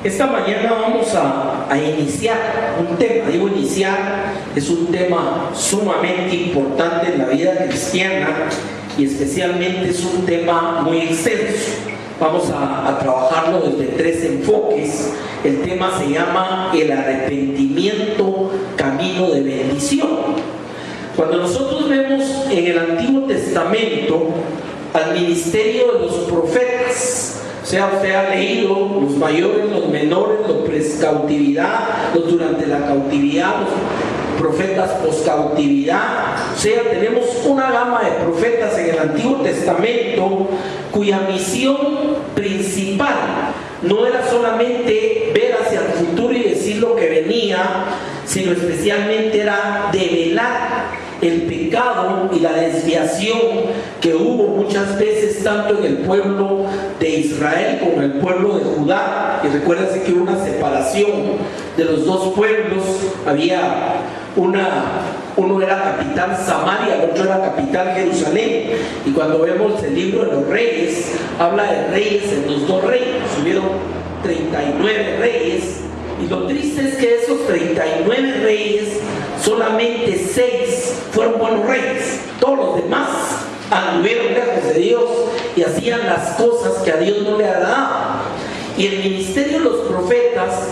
Esta mañana vamos a iniciar un tema. Digo iniciar, es un tema sumamente importante en la vida cristiana y especialmente es un tema muy extenso. Vamos a trabajarlo desde tres enfoques. El tema se llama el arrepentimiento, camino de bendición. Cuando nosotros vemos en el Antiguo Testamento al ministerio de los profetas, o sea, usted ha leído los mayores, los menores, los pre-cautividad, los durante la cautividad, los profetas post-cautividad. O sea, tenemos una gama de profetas en el Antiguo Testamento cuya misión principal no era solamente ver hacia el futuro y decir lo que venía, sino especialmente era develar el pecado y la desviación que hubo muchas veces tanto en el pueblo de Israel como en el pueblo de Judá. Y recuérdense que hubo una separación de los dos pueblos. Había uno era capital Samaria, el otro era capital Jerusalén. Y cuando vemos el libro de los reyes, habla de reyes en los dos reinos. Hubieron 39 reyes. Y lo triste es que de esos 39 reyes, solamente 6 fueron buenos reyes. Todos los demás anduvieron lejos de Dios y hacían las cosas que a Dios no le agradaban. Y el ministerio de los profetas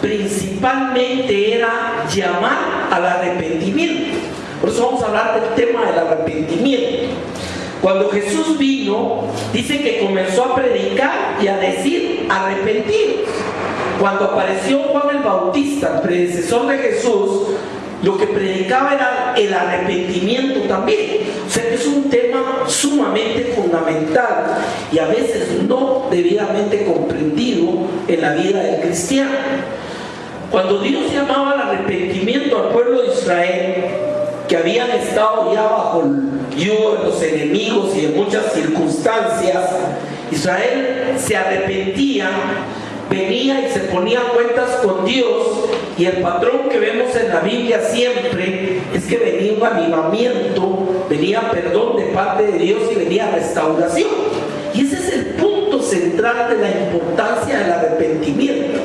principalmente era llamar al arrepentimiento. Por eso vamos a hablar del tema del arrepentimiento. Cuando Jesús vino, dice que comenzó a predicar y a decir arrepentidos. Cuando apareció Juan el Bautista, el predecesor de Jesús, lo que predicaba era el arrepentimiento también. O sea que es un tema sumamente fundamental y a veces no debidamente comprendido en la vida del cristiano. Cuando Dios llamaba al arrepentimiento al pueblo de Israel, que habían estado ya bajo el yugo de los enemigos y de muchas circunstancias, Israel se arrepentía, venía y se ponía cuentas con Dios, y el patrón que vemos en la Biblia siempre es que venía un avivamiento, venía perdón de parte de Dios y venía restauración. Y ese es el punto central de la importancia del arrepentimiento.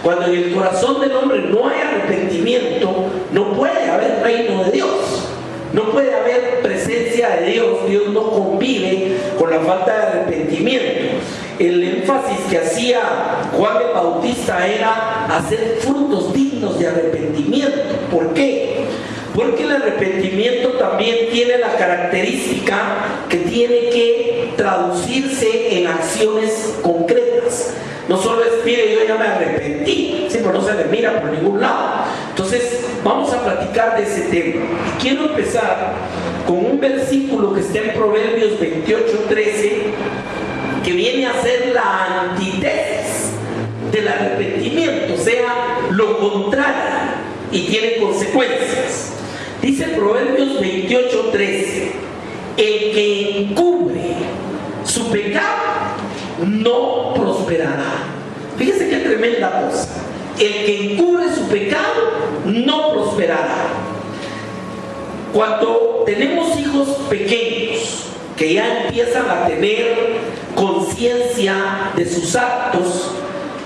Cuando en el corazón del hombre no hay arrepentimiento, no puede haber reino de Dios, no puede haber presencia de Dios. Dios no convive con la falta de arrepentimiento. El énfasis que hacía Juan el Bautista era hacer frutos dignos de arrepentimiento. ¿Por qué? Porque el arrepentimiento también tiene la característica que tiene que traducirse en acciones concretas. No solo es, mire, yo ya me arrepentí, sí, pero no se le mira por ningún lado. Entonces, vamos a platicar de ese tema. Y quiero empezar con un versículo que está en Proverbios 28:13, que viene a ser la antítesis del arrepentimiento, o sea, lo contrario, y tiene consecuencias. Dice Proverbios 28:13, el que encubre su pecado no prosperará. Fíjese qué tremenda cosa. El que encubre su pecado no prosperará. Cuando tenemos hijos pequeños que ya empiezan a tener conciencia de sus actos,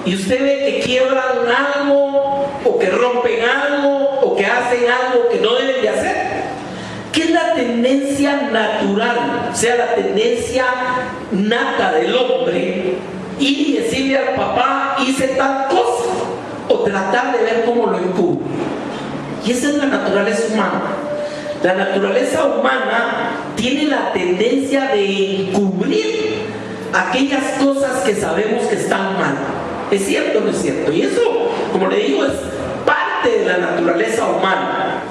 y usted ve que quiebran algo, o que rompen algo, o que hacen algo que no deben de hacer, ¿qué es la tendencia natural? O sea, la tendencia nata del hombre, ir y decirle al papá, hice tal cosa, o tratar de ver cómo lo encubre. Y esa es la naturaleza humana. La naturaleza humana tiene la tendencia de encubrir aquellas cosas que sabemos que están mal. ¿Es cierto o no es cierto? Y eso, como le digo, es parte de la naturaleza humana.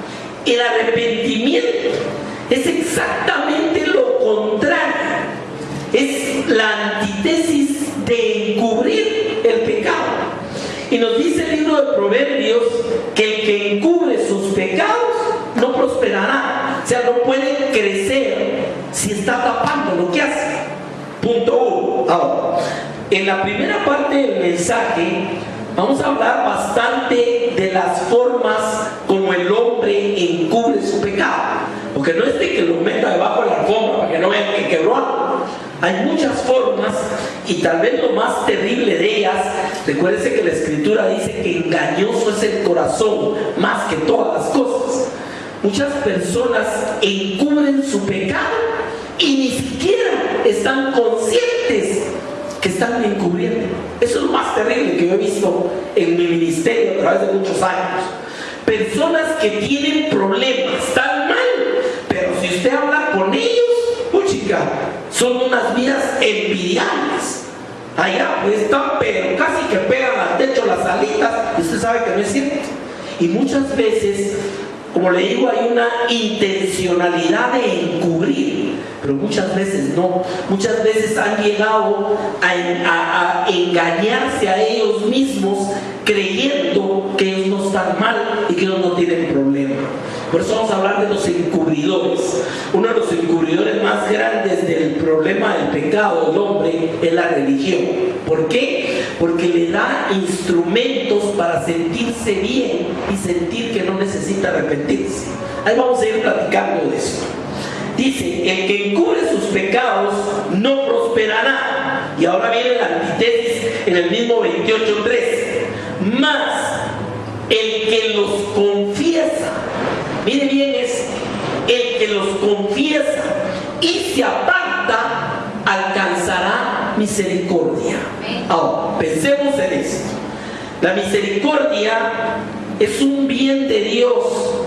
El arrepentimiento es exactamente lo contrario. Es la antítesis de encubrir el pecado. Y nos dice el libro de Proverbios que el que encubre sus pecados no prosperará. O sea, no puede crecer si está tapando lo que hace. Punto 1. Ahora, en la primera parte del mensaje vamos a hablar bastante de las formas como el hombre encubre su pecado. Porque no es de que lo meta debajo de la alfombra para que no vean que quebró algo. Hay muchas formas, y tal vez lo más terrible de ellas Recuérdense que la Escritura dice que engañoso es el corazón más que todas las cosas. Muchas personas encubren su pecado y ni siquiera están conscientes que están encubriendo. Eso es lo más terrible que yo he visto en mi ministerio a través de muchos años. Personas que tienen problemas, están mal, pero si usted habla con ellos, chica, son unas vidas envidiables. Allá pues están, pero casi que pegan al techo las alitas, y usted sabe que no es cierto. Y muchas veces, como le digo, hay una intencionalidad de encubrir, pero muchas veces no. Muchas veces han llegado a engañarse a ellos mismos creyendo que ellos no están mal y que ellos no tienen problema. Por eso vamos a hablar de los encubridores. Uno de los encubridores más grandes del problema del pecado del hombre es la religión. ¿Por qué? Porque le da instrumentos para sentirse bien y sentir que no necesita arrepentirse. Ahí vamos a ir platicando de eso. Dice, el que encubre sus pecados no prosperará. Y ahora viene la antítesis en el mismo 28:3. Mas el que los confiesa, mire bien, es el que los confiesa y se aparta, alcanzará misericordia. Ahora, pensemos en esto. La misericordia es un bien de Dios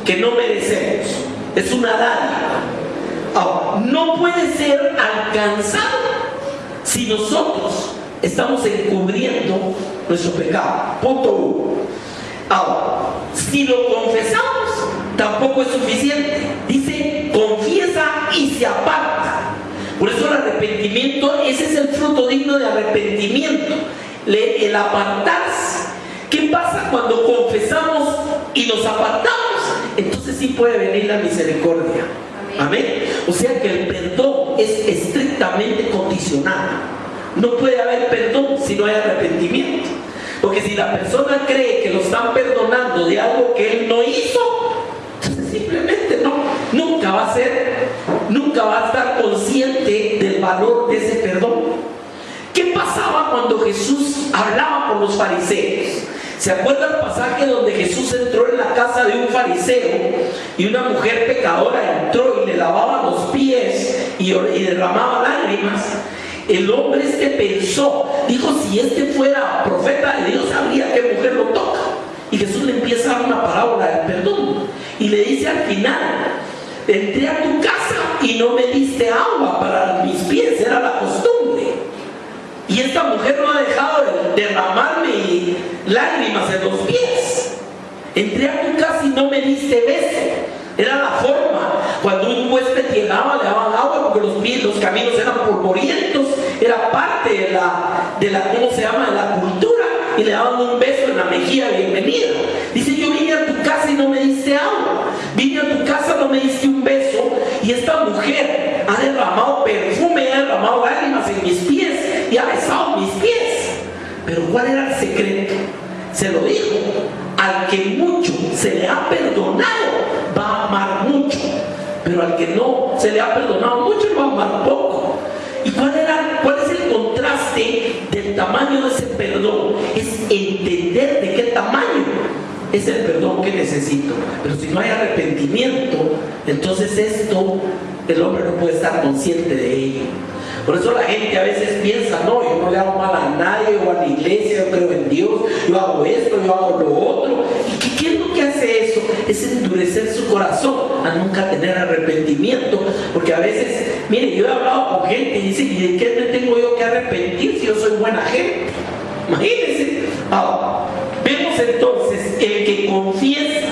que no merecemos, es una dádiva. Ahora, no puede ser alcanzado si nosotros estamos encubriendo nuestro pecado. Punto 1. Ahora, si lo confesamos, tampoco es suficiente. Dice, confiesa y se aparta. Por eso el arrepentimiento, ese es el fruto digno de arrepentimiento, el apartarse. ¿Qué pasa cuando confesamos y nos apartamos? Entonces sí puede venir la misericordia. Amén. O sea que el perdón es estrictamente condicional. No puede haber perdón si no hay arrepentimiento. Porque si la persona cree que lo están perdonando de algo que él no hizo, entonces simplemente nunca va a estar consciente del valor de ese perdón. ¿Qué pasaba cuando Jesús hablaba con los fariseos? ¿Se acuerda el pasaje donde Jesús entró en la casa de un fariseo y una mujer pecadora entró y le lavaba los pies y derramaba lágrimas? El hombre pensó, dijo, si este fuera profeta de Dios, sabría qué mujer lo toca. Y Jesús le empieza a dar una parábola del perdón y le dice al final, entré a tu casa y no me diste agua para mis pies, era la costumbre. Y esta mujer no ha dejado de derramarme lágrimas en los pies. Entré a tu casa y no me diste beso. Era la forma. Cuando un huésped llegaba, le daban agua porque los caminos eran polvorientos. Era parte de la ¿cómo se llama? De la cultura. Y le daban un beso en la mejilla, bienvenida. Dice, yo vine a tu casa y no me diste agua. Vine a tu casa, no me diste un beso. Y esta mujer ha derramado perfume, ha derramado lágrimas en mis pies y ha besado mis pies. Pero ¿cuál era el secreto? Se lo dijo, al que mucho se le ha perdonado va a amar mucho, pero al que no se le ha perdonado mucho va a amar poco. ¿Y cuál es el contraste del tamaño de ese perdón? Es entender de qué tamaño es el perdón que necesito. Pero si no hay arrepentimiento, entonces el hombre no puede estar consciente de ello. Por eso la gente a veces piensa, no, yo no le hago mal a nadie, o a la iglesia, yo creo en Dios, yo hago esto, yo hago lo otro. ¿Y qué es lo que hace eso? Es endurecer su corazón a nunca tener arrepentimiento. Porque a veces, mire, yo he hablado con gente y dice, ¿y de qué me tengo yo que arrepentir si yo soy buena gente? Imagínense. Ahora, vemos entonces, el que confiesa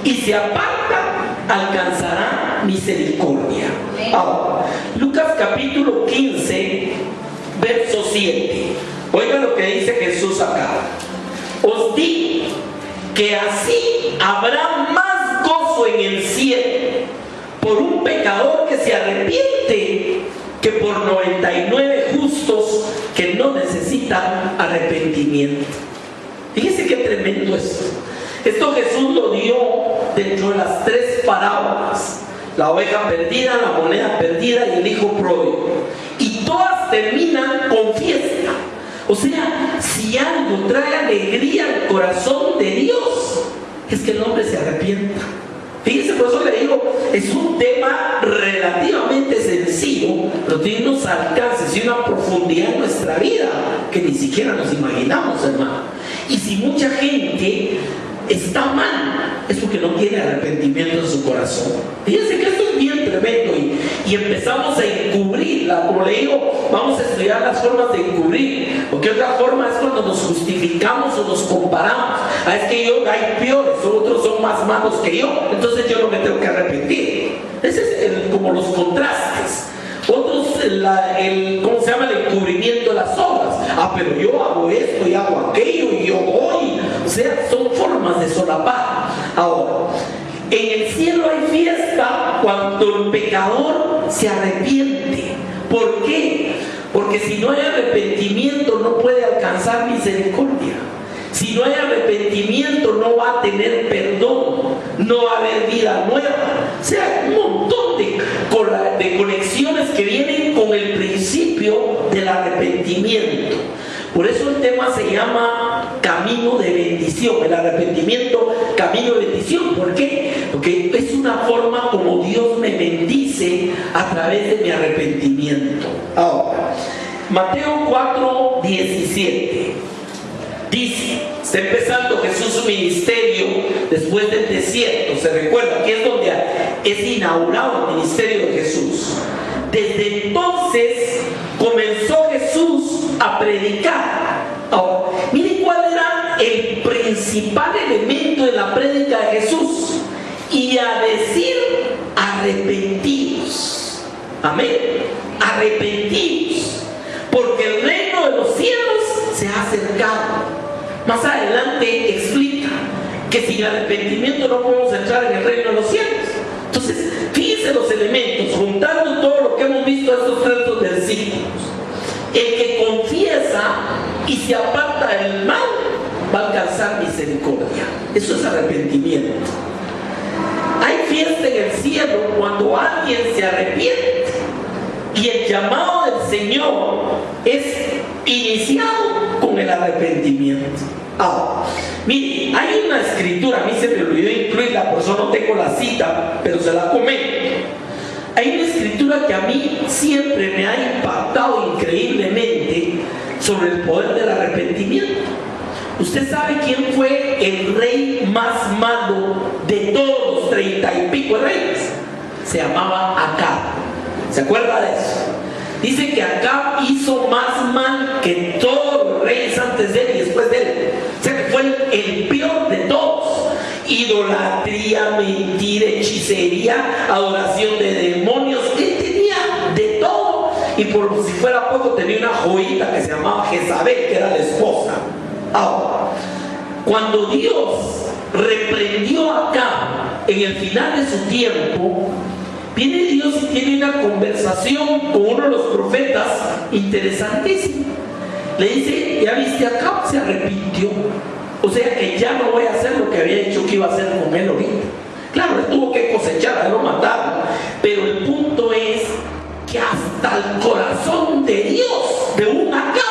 y se aparta, alcanzará misericordia. Ahora, Lucas capítulo 15, verso 7. Oiga lo que dice Jesús acá. Os digo que así habrá más gozo en el cielo por un pecador que se arrepiente que por 99 justos que no necesitan arrepentimiento. Fíjese qué tremendo es. Esto Jesús lo dio dentro de las 3 parábolas: la oveja perdida, la moneda perdida y el hijo pródigo. Y todas terminan con fiesta. O sea, si algo trae alegría al corazón de Dios, es que el hombre se arrepienta. Fíjense, por eso le digo, es un tema relativamente sencillo, pero tiene unos alcances y una profundidad en nuestra vida que ni siquiera nos imaginamos, hermano. Y si mucha gente está mal, es porque no tiene arrepentimiento en su corazón. Fíjense que esto es bien tremendo y empezamos a encubrirla. Como le digo, vamos a estudiar las formas de encubrir, porque otra forma es cuando nos justificamos o nos comparamos. Es que hay peores, otros son más malos que yo, entonces yo no me tengo que arrepentir. Ese es como los contrastes. Otros, ¿cómo se llama? El encubrimiento de las obras. Pero yo hago esto y hago aquello y yo voy. O sea, son formas de solapar. Ahora, en el cielo hay fiesta cuando el pecador se arrepiente. ¿Por qué? Porque si no hay arrepentimiento no puede alcanzar misericordia. Si no hay arrepentimiento no va a tener perdón, no va a haber vida nueva. O sea, un montón de conexiones que vienen con el principio del arrepentimiento. Por eso el tema se llama camino de bendición, el arrepentimiento, camino de bendición. ¿Por qué? Porque es una forma como Dios me bendice a través de mi arrepentimiento. Ahora, Mateo 4:17 dice, está empezando Jesús su ministerio después del desierto. Se recuerda que es donde es inaugurado el ministerio de Jesús. Desde entonces comenzó Jesús a predicar. Ahora, miren cuál era el principal elemento de la prédica de Jesús: y a decir, arrepentidos. Amén. Arrepentidos, porque el reino de los cielos se ha acercado. Más adelante explica que sin arrepentimiento no podemos entrar en el reino de los cielos. Entonces, fíjense los elementos, juntando todo lo que hemos visto estos 3 versículos. El que confiesa y se aparta del mal va a alcanzar misericordia. Eso es arrepentimiento. Hay fiesta en el cielo cuando alguien se arrepiente, y el llamado del Señor es iniciado con el arrepentimiento. Ahora, mire, hay una escritura, a mí se me olvidó incluirla, por eso no tengo la cita, pero se la comento. Hay una escritura que a mí siempre me ha impactado increíblemente sobre el poder del arrepentimiento. ¿Usted sabe quién fue el rey más malo de todos los 30 y pico reyes? Se llamaba Acab. ¿Se acuerda de eso? Dice que Acab hizo más mal que todos los reyes antes de él y después de él. O sea que fue el peor de todos. Idolatría, mentira, hechicería, adoración de demonios. Él tenía de todo. Y por si fuera poco tenía una joyita que se llamaba Jezabel, que era la esposa. Ahora, cuando Dios reprendió a Acab en el final de su tiempo, viene Dios y tiene una conversación con uno de los profetas interesantísimo. Le dice, ya viste, Acab se arrepintió. O sea que ya no voy a hacer lo que había dicho que iba a hacer con él ahorita. Claro, él tuvo que cosechar, a él lo mataron. Pero el punto es que hasta el corazón de Dios, de un Acab,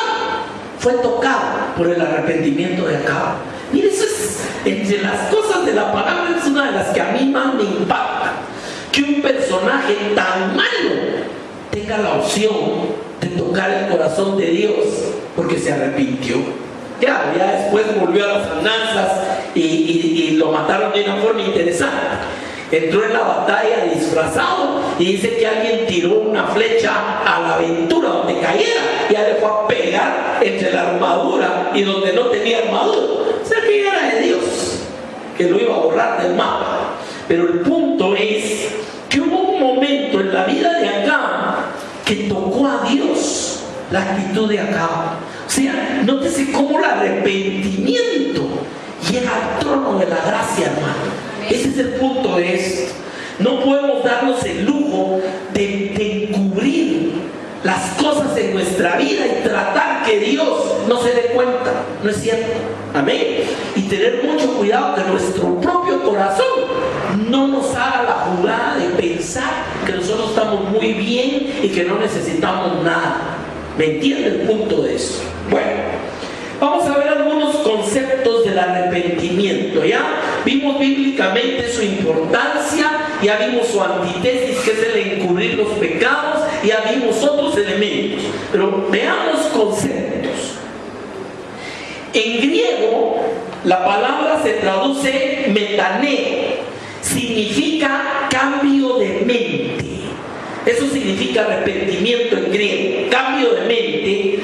fue tocado por el arrepentimiento de Acab. Mire, eso es, entre las cosas de la palabra, es una de las que a mí más me impacta. Que un personaje tan malo tenga la opción de tocar el corazón de Dios porque se arrepintió. Ya después volvió a las andanzas y lo mataron de una forma interesante. Entró en la batalla disfrazado y dice que alguien tiró una flecha a la aventura donde cayera, y ya le fue a pegar entre la armadura y donde no tenía armadura. O sea que era de Dios que lo iba a borrar del mapa. Pero el punto es que hubo un momento en la vida de Acab que tocó a Dios la actitud de Acab. O sea, nótese cómo el arrepentimiento llega al trono de la gracia, hermano. Ese es el punto de esto. No podemos darnos el lujo de encubrir las cosas en nuestra vida y tratar que Dios no se dé cuenta. No es cierto. Amén. Y tener mucho cuidado que nuestro propio corazón no nos haga la jugada de pensar que nosotros estamos muy bien y que no necesitamos nada. ¿Me entiende el punto de eso? Bueno, vamos a ver algunos conceptos del arrepentimiento. Ya vimos bíblicamente su importancia, ya vimos su antítesis, que es el encubrir los pecados, ya vimos otros elementos, pero veamos conceptos. En griego, la palabra se traduce metaneo, significa cambio de mente. Eso significa arrepentimiento en griego, cambio de mente,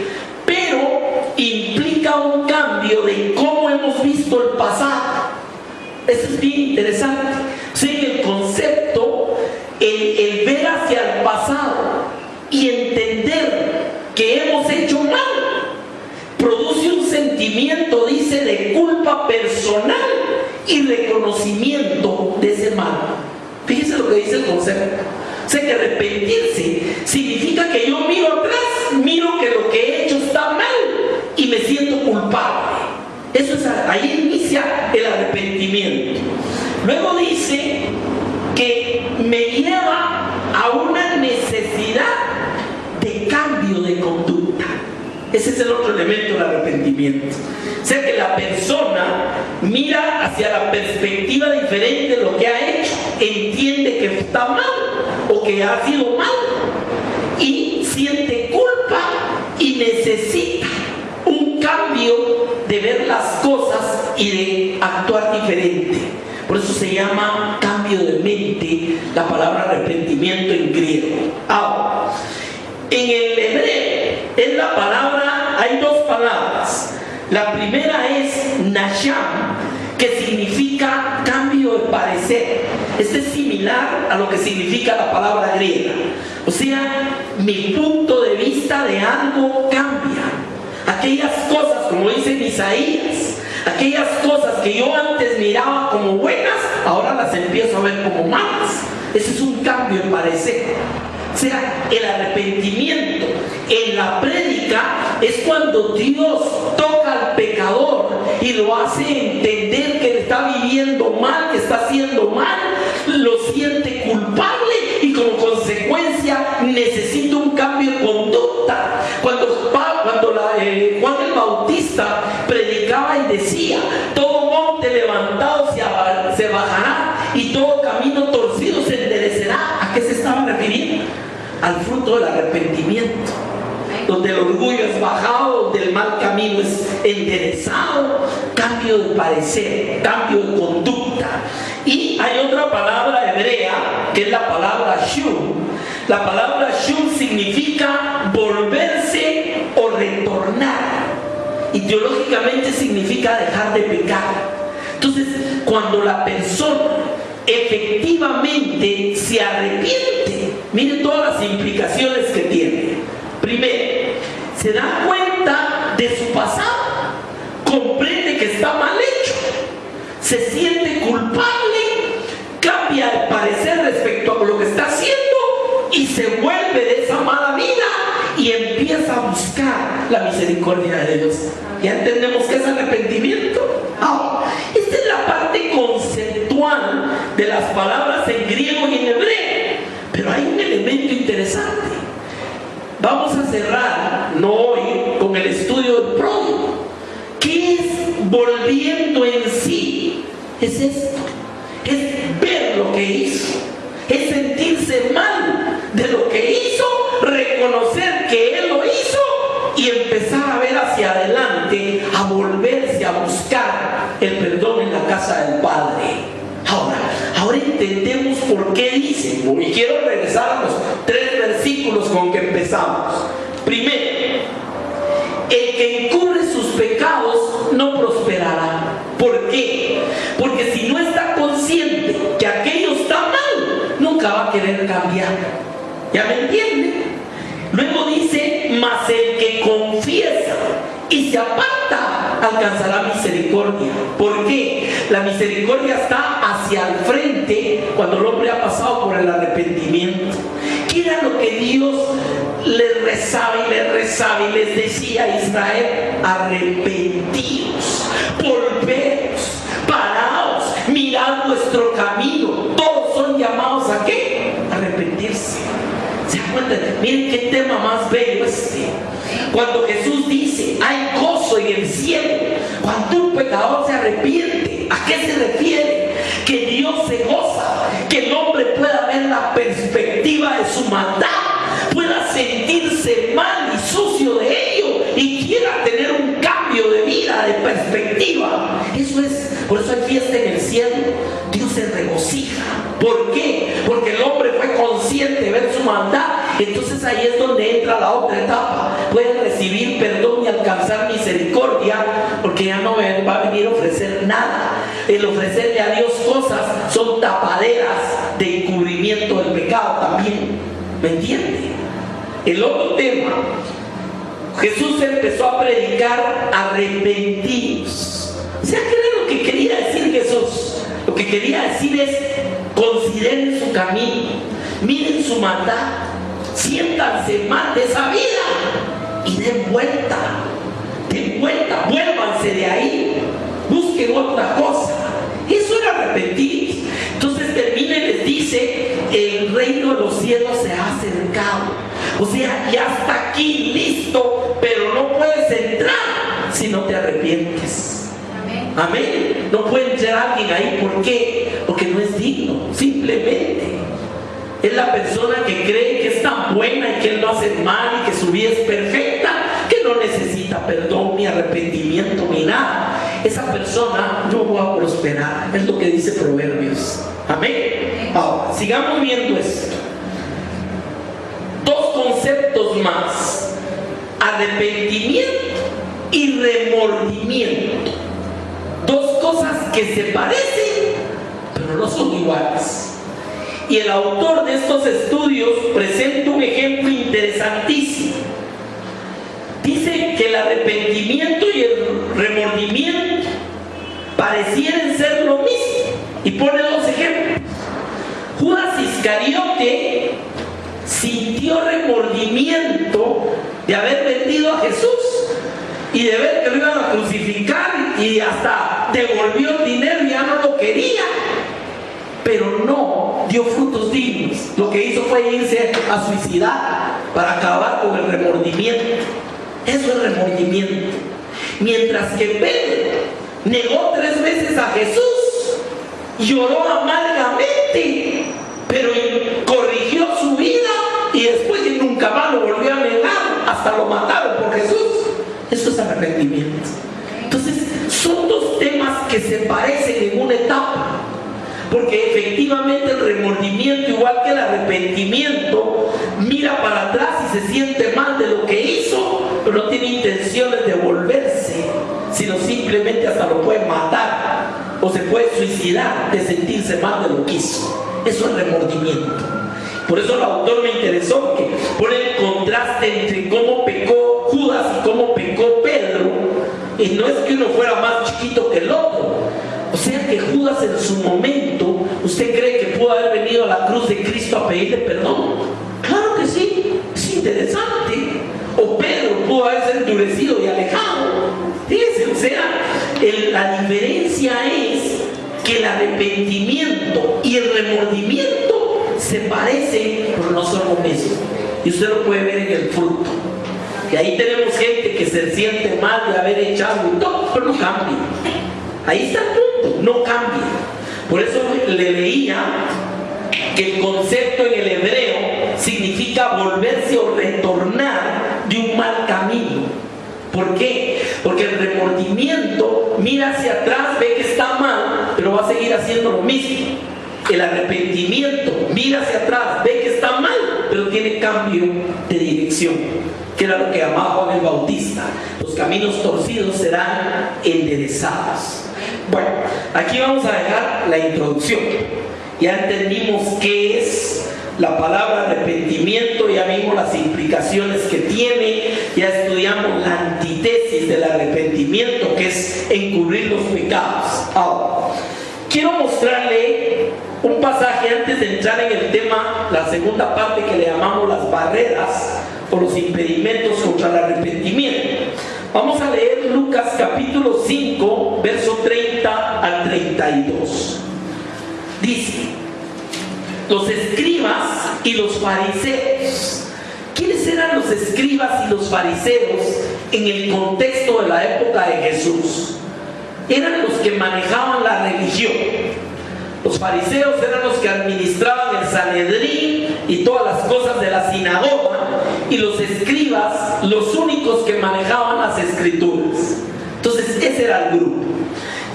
pero implica un cambio de cómo hemos visto el pasado. Eso es bien interesante. O sea, el concepto, el ver hacia el pasado y entender que hemos hecho mal, produce un sentimiento, dice, de culpa personal y reconocimiento de ese mal. Fíjense lo que dice el concepto. O sea, que arrepentirse significa que yo miro atrás, miro que lo que he hecho está mal y me siento culpable. Eso es, ahí inicia el arrepentimiento. Luego dice que me lleva a una necesidad de cambio de conducta. Ese es el otro elemento del arrepentimiento. O sea, que la persona mira hacia la perspectiva diferente de lo que ha hecho, entiende que está mal o que ha sido mal y siente culpa y necesita un cambio de ver las cosas y de actuar diferente. Por eso se llama cambio de mente la palabra arrepentimiento en griego. Ahora, en el hebreo es la palabra, hay dos palabras. La primera es nasham, que significa cambio de parecer. Este es similar a lo que significa la palabra griega. O sea, mi punto de vista de algo cambia. Aquellas cosas, como dice Isaías, aquellas cosas que yo antes miraba como buenas, ahora las empiezo a ver como malas. Ese es un cambio de parecer. O sea, el arrepentimiento en la prédica es cuando Dios toca al pecador y lo hace entender que está viviendo mal, que está haciendo mal, lo siente culpable y como consecuencia necesita un cambio de conducta. Cuando Juan el Bautista predicaba y decía: todo monte levantado se bajará y todo camino torcido se enderecerá. ¿A qué se estaba refiriendo? Al fruto del arrepentimiento, donde el orgullo es bajado, donde el mal camino es enderezado. Cambio de parecer, cambio de conducta. Y hay otra palabra hebrea que es la palabra shum. La palabra shum significa volverse o retornar. Y teológicamente significa dejar de pecar. Entonces, cuando la persona efectivamente se arrepiente, miren todas las implicaciones que tiene. Primero, se da cuenta de su pasado, comprende que está mal hecho, se siente culpable, cambia de parecer respecto a lo que está haciendo y se vuelve de esa mala vida y empieza a buscar la misericordia de Dios. ¿Ya entendemos qué es arrepentimiento? Ahora, esta es la parte conceptual de las palabras en griego y en hebreo, pero hay un elemento interesante. Vamos a cerrar, no hoy, con el estudio del pródigo. ¿Qué es volviendo en sí? Es esto, es ver lo que hizo, es sentirse mal de lo que hizo, reconocer que él lo hizo y empezar a ver hacia adelante, a volverse a buscar el perdón en la casa del Padre. Ahora entendemos por qué dice, y quiero regresar a los 3 versículos con que empezamos. Primero, el que encubre sus pecados no prosperará. ¿Por qué? Porque si no está consciente que aquello está mal, nunca va a querer cambiar. ¿Ya me entienden? Luego dice, mas el que confiesa y se aparta alcanzará misericordia. ¿Por qué? La misericordia está hacia el frente cuando el hombre ha pasado por el arrepentimiento. ¿Qué era lo que Dios les rezaba y les decía a Israel? Arrepentíos, volveos, paraos, mirad vuestro camino. Todos son llamados ¿a qué? Arrepentirse. ¿Se dan cuenta? Miren qué tema más bello este. Cuando Jesús dice, hay gozo en el cielo cuando un pecador se arrepiente, ¿a qué se refiere? Que Dios se goza, que el hombre pueda ver la perspectiva de su maldad, pueda sentirse mal y sucio de ello y quiera tener un cambio de vida, de perspectiva. Eso es, por eso hay fiesta en el cielo. Dios se regocija. ¿Por qué? Porque el hombre fue consciente de ver su maldad. Entonces ahí es donde entra la otra etapa. Pueden recibir perdón y alcanzar misericordia, porque ya no va a venir a ofrecer nada. El ofrecerle a Dios cosas son tapaderas de encubrimiento del pecado también. ¿Me entiende? El otro tema, Jesús empezó a predicar arrepentidos. O sea, ¿qué era lo que quería decir Jesús? Lo que quería decir es, consideren su camino, miren su maldad, siéntanse mal de esa vida y den vuelta, vuélvanse de ahí, busquen otra cosa. Eso era arrepentir. Entonces termina y les dice, el reino de los cielos se ha acercado. O sea, ya está aquí, listo, pero no puedes entrar si no te arrepientes. Amén. No puede entrar alguien ahí. ¿Por qué? Porque no es digno, simplemente. Es la persona que cree que es tan buena y que él no hace mal y que su vida es perfecta, que no necesita perdón ni arrepentimiento ni nada. Esa persona no va a prosperar. Es lo que dice Proverbios. Amén. Ahora, sigamos viendo esto. Dos conceptos más: arrepentimiento y remordimiento. Dos cosas que se parecen, pero no son iguales. Y el autor de estos estudios presenta un ejemplo interesantísimo. Dice que el arrepentimiento y el remordimiento parecieran ser lo mismo. Y pone dos ejemplos. Judas Iscariote sintió remordimiento de haber vendido a Jesús y de ver que lo iban a crucificar, y hasta devolvió el dinero y ya no lo quería, pero no dio frutos dignos. Lo que hizo fue irse a suicidar para acabar con el remordimiento. Eso es remordimiento. Mientras que Pedro negó 3 veces a Jesús, lloró amargamente, pero corrigió su vida y después nunca más lo volvió a negar, hasta lo mataron por Jesús. Eso es arrepentimiento. Entonces, son dos temas que se parecen en una etapa, porque efectivamente el remordimiento, igual que el arrepentimiento, mira para atrás y se siente mal de lo que hizo, pero no tiene intenciones de volverse, sino simplemente hasta lo puede matar o se puede suicidar de sentirse mal de lo que hizo. Eso es remordimiento. Por eso el autor me interesó, que pone el contraste entre cómo pecó Judas y cómo pecó Pedro. Y no es que uno fuera más chiquito que el otro. O sea que Judas en su momento, ¿usted cree que pudo haber venido a la cruz de Cristo a pedirle perdón? Claro que sí, es interesante. O Pedro pudo haberse endurecido y alejado. Fíjense, o sea, la diferencia es que el arrepentimiento y el remordimiento se parecen, pero no son lo mismo. Y usted lo puede ver en el fruto. Y ahí tenemos gente que se siente mal de haber echado y todo, pero no cambia. Ahí está el punto, no cambia. Por eso le leía que el concepto en el hebreo significa volverse o retornar de un mal camino. ¿Por qué? Porque el remordimiento mira hacia atrás, ve que está mal, pero va a seguir haciendo lo mismo. El arrepentimiento mira hacia atrás, ve que está mal, pero tiene cambio de dirección, que era lo que llamaba Juan el Bautista: los caminos torcidos serán enderezados. Bueno, aquí vamos a dejar la introducción. Ya entendimos qué es la palabra arrepentimiento, ya vimos las implicaciones que tiene, ya estudiamos la antítesis del arrepentimiento, que es encubrir los pecados. Ahora, quiero mostrarle un pasaje antes de entrar en el tema, la segunda parte que le llamamos las barreras o los impedimentos contra el arrepentimiento. Vamos a leer Lucas capítulo 5, verso 30 al 32. Dice: los escribas y los fariseos. ¿Quiénes eran los los escribas y los fariseos en el contexto de la época de Jesús? Eran los que manejaban la religión. Los fariseos eran los que administraban el Sanedrín y todas las cosas de la sinagoga, y los escribas los únicos que manejaban las escrituras. Entonces ese era el grupo.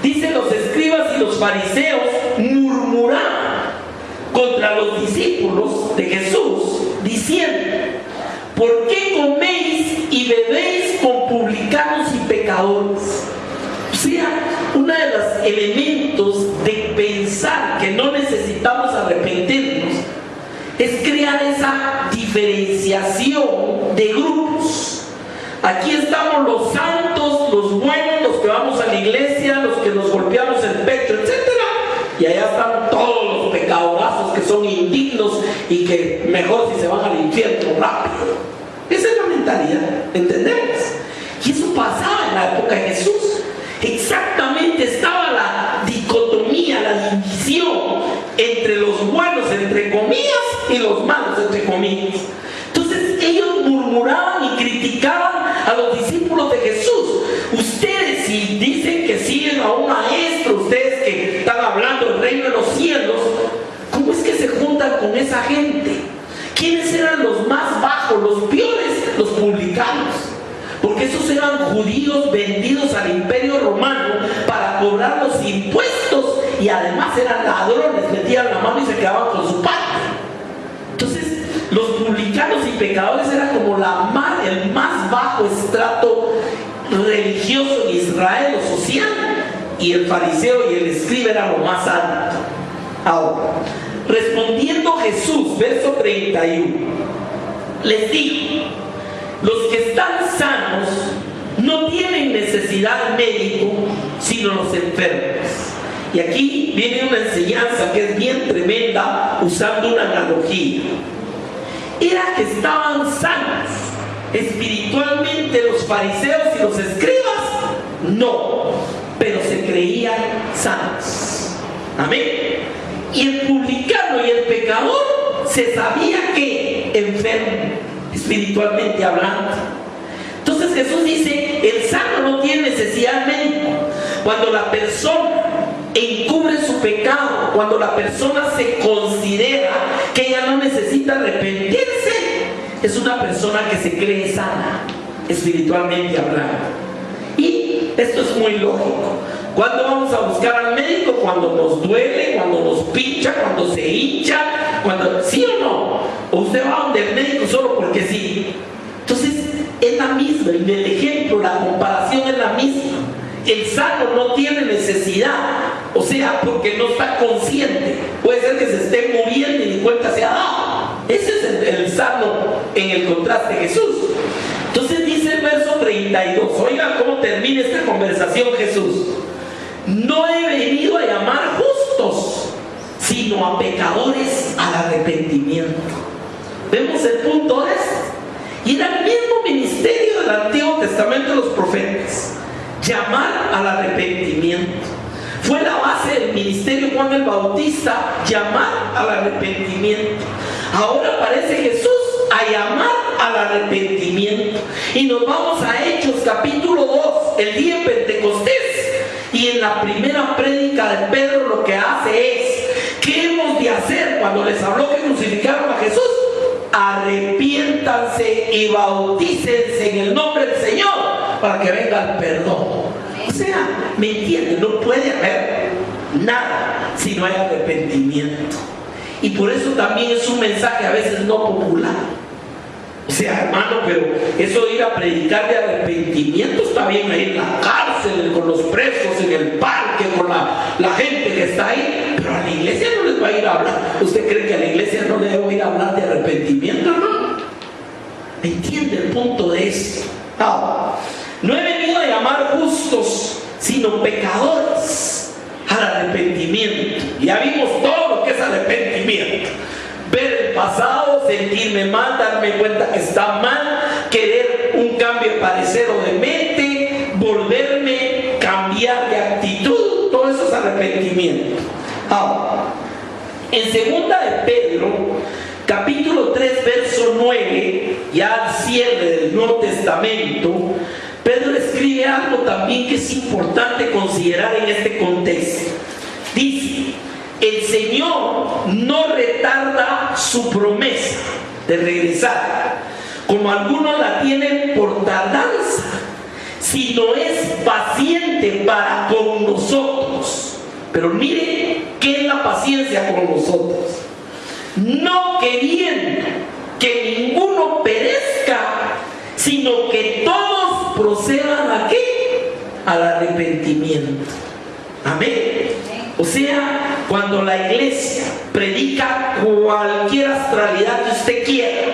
Dice: los escribas y los fariseos murmuraban contra los discípulos de Jesús, diciendo: ¿por qué coméis y bebéis con publicanos y pecadores? O sea, uno de los elementos de pensar que no necesitamos arrepentirnos es crear esa diferenciación de grupos. Aquí estamos los santos, los buenos, los que vamos a la iglesia, los que nos golpeamos el pecho, etc. Y allá están todos los pecadorazos que son indignos y que mejor si se van al infierno rápido. Esa es la mentalidad, ¿entendemos? Y eso pasaba en la época de Jesús. Exactamente estaba la dicotomía, la división entre los buenos, entre comillas, y los malos, entre comillas. Entonces ellos murmuraban y criticaban a los discípulos de Jesús. Ustedes, si dicen que siguen a un maestro, ustedes que están hablando del reino de los cielos, ¿cómo es que se juntan con esa gente? ¿Quiénes eran los más bajos, los peores? Los publicanos. Porque esos eran judíos vendidos al imperio romano para cobrar los impuestos, y además eran ladrones, metían la mano y se quedaban con su parte. Entonces los publicanos y pecadores eran como el más bajo estrato religioso en Israel o social, y el fariseo y el escriba eran lo más alto. Ahora, respondiendo Jesús, verso 31, les dijo: los que están sanos no tienen necesidad de médico, sino los enfermos. Y aquí viene una enseñanza que es bien tremenda, usando una analogía. Era que estaban sanos espiritualmente los fariseos y los escribas, no, pero se creían sanos. Amén. Y el publicano y el pecador se sabía que enfermo, espiritualmente hablando. Entonces Jesús dice: el sano no tiene necesidad de médico. Cuando la persona encubre su pecado, cuando la persona se considera que ella no necesita arrepentirse, es una persona que se cree sana, espiritualmente hablando. Y esto es muy lógico. ¿Cuándo vamos a buscar al médico? Cuando nos duele, cuando nos pincha, cuando se hincha, ¿sí o no? O usted va donde el médico solo porque sí. Entonces es la misma, el ejemplo, la comparación es la misma. El sano no tiene necesidad, o sea, porque no está consciente. Puede ser que se esté muriendo y ni cuenta se ha dado. Ese es el sano en el contraste de Jesús. Entonces dice el verso 32, oigan cómo termina esta conversación Jesús: no he venido a llamar justos, sino a pecadores al arrepentimiento. ¿Vemos el punto de esto? Y era el mismo ministerio del Antiguo Testamento de los profetas: llamar al arrepentimiento. Fue la base del ministerio de Juan el Bautista, llamar al arrepentimiento. Ahora aparece Jesús a llamar al arrepentimiento. Y nos vamos a Hechos capítulo 2, el día de Pentecostés. Y en la primera prédica de Pedro lo que hace es: ¿qué hemos de hacer? Cuando les habló que crucificaron a Jesús: arrepiéntanse y bautícense en el nombre del Señor para que venga el perdón. O sea, ¿me entienden? No puede haber nada si no hay arrepentimiento. Y por eso también es un mensaje a veces no popular. O sea, hermano, pero eso de ir a predicar de arrepentimiento está bien ahí en la cárcel, con los presos, en el parque, con la gente que está ahí, pero a la iglesia no les va a ir a hablar. ¿Usted cree que a la iglesia no le debo ir a hablar de arrepentimiento, hermano? ¿Me entiende el punto de eso? No he venido a llamar justos, sino pecadores al arrepentimiento. Ya vimos todo lo que es arrepentimiento: ver el pasado, sentirme mal, darme cuenta que está mal, querer un cambio de parecer o de mente, volverme, cambiar de actitud. Todo eso es arrepentimiento. Ahora, en segunda de Pedro capítulo 3, verso 9, ya al cierre del Nuevo Testamento, Pedro escribe algo también que es importante considerar en este contexto. Dice: el Señor no retarda su promesa de regresar, como algunos la tienen por tardanza, sino es paciente para con nosotros. Pero mire qué es la paciencia con nosotros: no queriendo que ninguno perezca, sino que todos procedan ¿a qué? Al arrepentimiento. Amén. O sea, cuando la iglesia predica cualquier astralidad que usted quiera,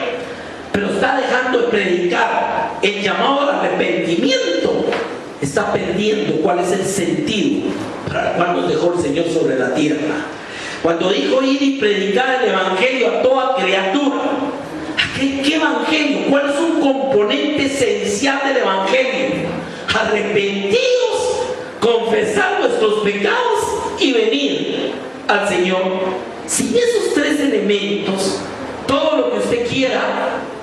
pero está dejando de predicar el llamado al arrepentimiento, está perdiendo cuál es el sentido para el cual nos dejó el Señor sobre la tierra. Cuando dijo ir y predicar el evangelio a toda criatura, ¿qué evangelio? ¿Cuál es un componente esencial del evangelio? Arrepentidos, confesar nuestros pecados y venir al Señor. Sin esos tres elementos, todo lo que usted quiera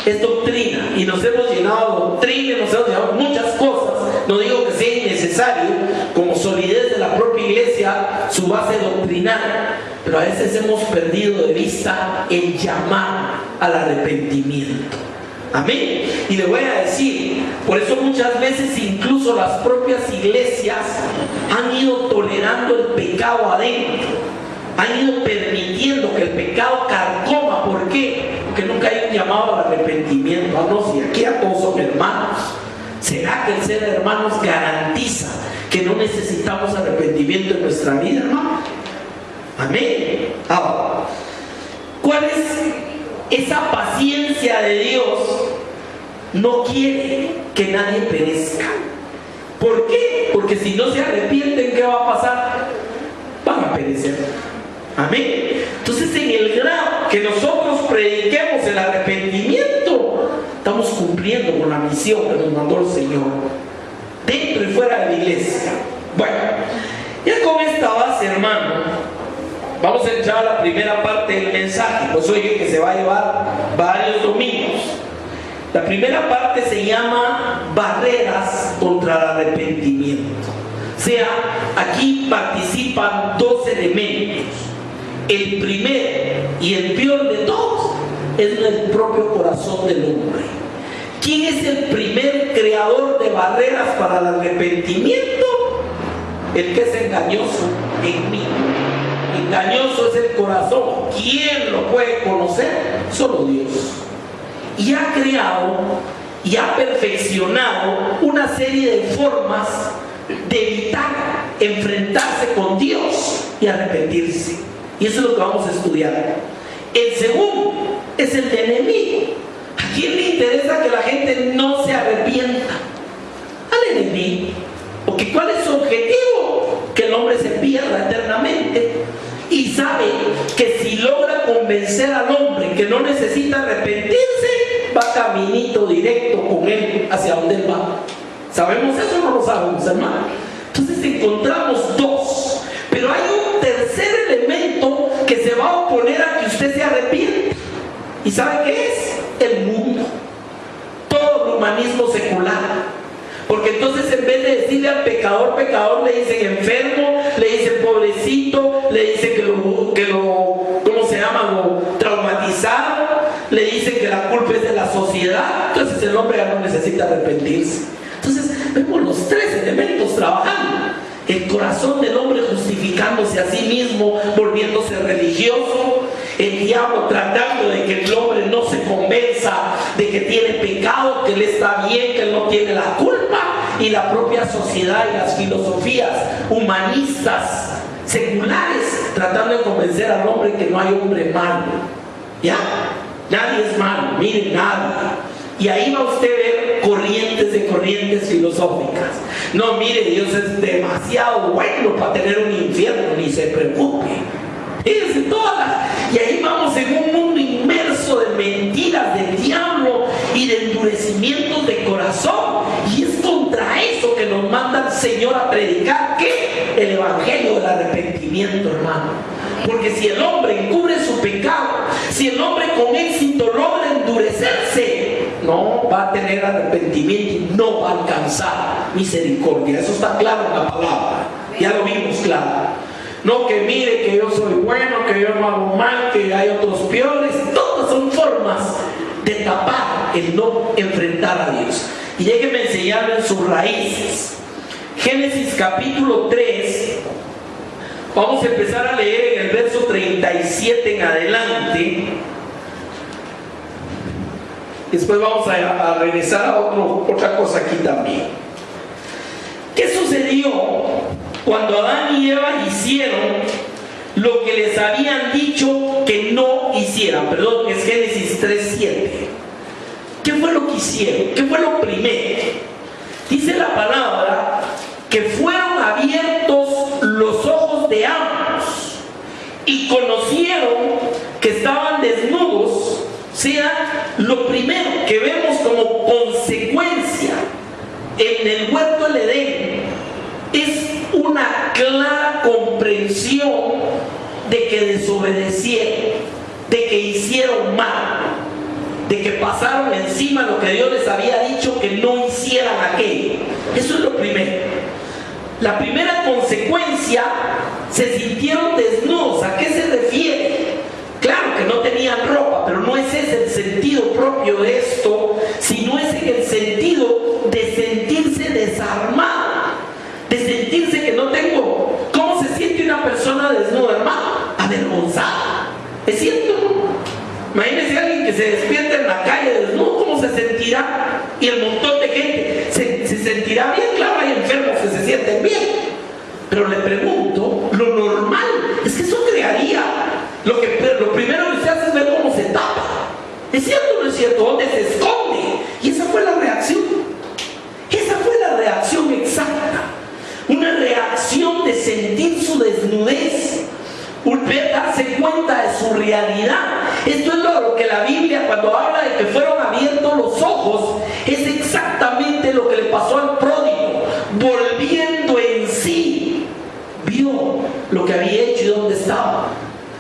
es doctrina, y nos hemos llenado de doctrina, nos hemos llenado de muchas cosas. No digo que sea innecesario, como solidez de la propia iglesia, su base doctrinal, pero a veces hemos perdido de vista el llamar al arrepentimiento. Amén. Y le voy a decir, por eso muchas veces incluso las propias iglesias han ido tolerando el pecado adentro, han ido permitiendo que el pecado carcoma. ¿Por qué? Porque nunca hay un llamado al arrepentimiento. Ah, no, si aquí a todos son hermanos. ¿Será que el ser hermanos garantiza que no necesitamos arrepentimiento en nuestra vida, hermano? Amén. Ahora, ¿cuál es esa paciencia de Dios? No quiere que nadie perezca. ¿Por qué? Porque si no se arrepienten, ¿qué va a pasar? Van a perecer. Amén. Entonces, en el grado que nosotros prediquemos el arrepentimiento, estamos cumpliendo con la misión que nos mandó el Señor, dentro y fuera de la iglesia. Bueno, ya con esta base, hermano, vamos a entrar a la primera parte del mensaje. Pues oye, que se va a llevar varios domingos. La primera parte se llama barreras contra el arrepentimiento. O sea, aquí participan dos elementos. El primero y el peor de todos es el propio corazón del hombre. ¿Quién es el primer creador de barreras para el arrepentimiento? El que es engañoso en mí. Engañoso es el corazón. ¿Quién lo puede conocer? Solo Dios. Y ha creado y ha perfeccionado una serie de formas de evitar enfrentarse con Dios y arrepentirse. Y eso es lo que vamos a estudiar. El segundo es el de enemigo. ¿A quién le interesa que la gente no se arrepienta? Al enemigo. Porque ¿cuál es su objetivo? Que el hombre se pierda eternamente. Y sabe que si logra convencer al hombre que no necesita arrepentirse, va caminito directo con él hacia donde él va. ¿Sabemos eso o no lo sabemos, hermano? Entonces encontramos dos, pero hay un tercer elemento que se va a oponer a que usted se arrepiente. ¿Y sabe qué es? El mundo. Todo el humanismo secular. Porque entonces, en vez de decirle al pecador, pecador, le dicen enfermo, le dicen pobrecito, le dicen que lo ¿cómo se llama? Lo traumatizado, le dicen que la culpa es de la sociedad. Entonces el hombre ya no necesita arrepentirse. Entonces vemos los tres elementos trabajando. El corazón del hombre justificándose a sí mismo, volviéndose religioso. El diablo tratando de que el hombre no se convenza de que tiene pecado, que él está bien, que él no tiene la culpa. Y la propia sociedad y las filosofías humanistas seculares tratando de convencer al hombre que no hay hombre malo. ¿Ya? Nadie es malo, miren, nadie. Y ahí va usted a ver corrientes filosóficas. No, mire, Dios es demasiado bueno para tener un infierno, ni se preocupe. Fíjense todas. Y ahí vamos en un mundo inmerso de mentiras del diablo y de endurecimientos de corazón. Y es contra eso que que nos manda el Señor a predicar, ¿qué? El evangelio del arrepentimiento, hermano. Porque si el hombre encubre su pecado, si el hombre con éxito logra endurecerse, no va a tener arrepentimiento y no va a alcanzar misericordia. Eso está claro en la palabra, ya lo vimos claro. No que mire que yo soy bueno, que yo no hago mal, que hay otros peores. Todas son formas de tapar el no enfrentar a Dios. Y déjenme enseñarles sus raíces. Génesis capítulo 3. Vamos a empezar a leer en el verso 37 en adelante. Después vamos a regresar a otra cosa aquí también. ¿Qué sucedió cuando Adán y Eva hicieron lo que les habían dicho que no hicieran? Perdón, es Génesis 3:7. ¿Qué fue lo que hicieron? ¿Qué fue lo primero? Dice la palabra que fueron abiertos los ojos de ambos y conocieron que estaban desnudos. O sea, lo primero que vemos como consecuencia en el huerto del Edén es una clara comprensión de que desobedecieron, de que hicieron mal, de que pasaron encima lo que Dios les había dicho que no hicieran aquello. Eso es lo primero. La primera consecuencia, se sintieron desnudos. ¿A qué se refiere? Claro que no tenían ropa, pero no ese es el sentido propio de esto, sino es en el sentido de sentirse desarmado, de sentirse que no tengo. ¿Cómo se siente una persona desnuda, hermano? Avergonzada. ¿Es cierto? Imagínense a alguien que se despierta en la calle desnudo, ¿cómo se sentirá? Y el montón de gente se sentirá bien. Claro, hay enfermos que se sienten bien, pero le pregunto, lo normal es que eso crearía lo primero que usted hace es ver cómo se tapa. ¿Es cierto o no es cierto? ¿Dónde se esconde? Y esa fue la reacción. Esa fue la reacción exacta. Una reacción de sentir su desnudez, darse cuenta de su realidad. Esto es lo que la Biblia, cuando habla de que fueron abiertos los ojos, es exactamente lo que le pasó al pródigo. Volviendo en sí, vio lo que había hecho y dónde estaba.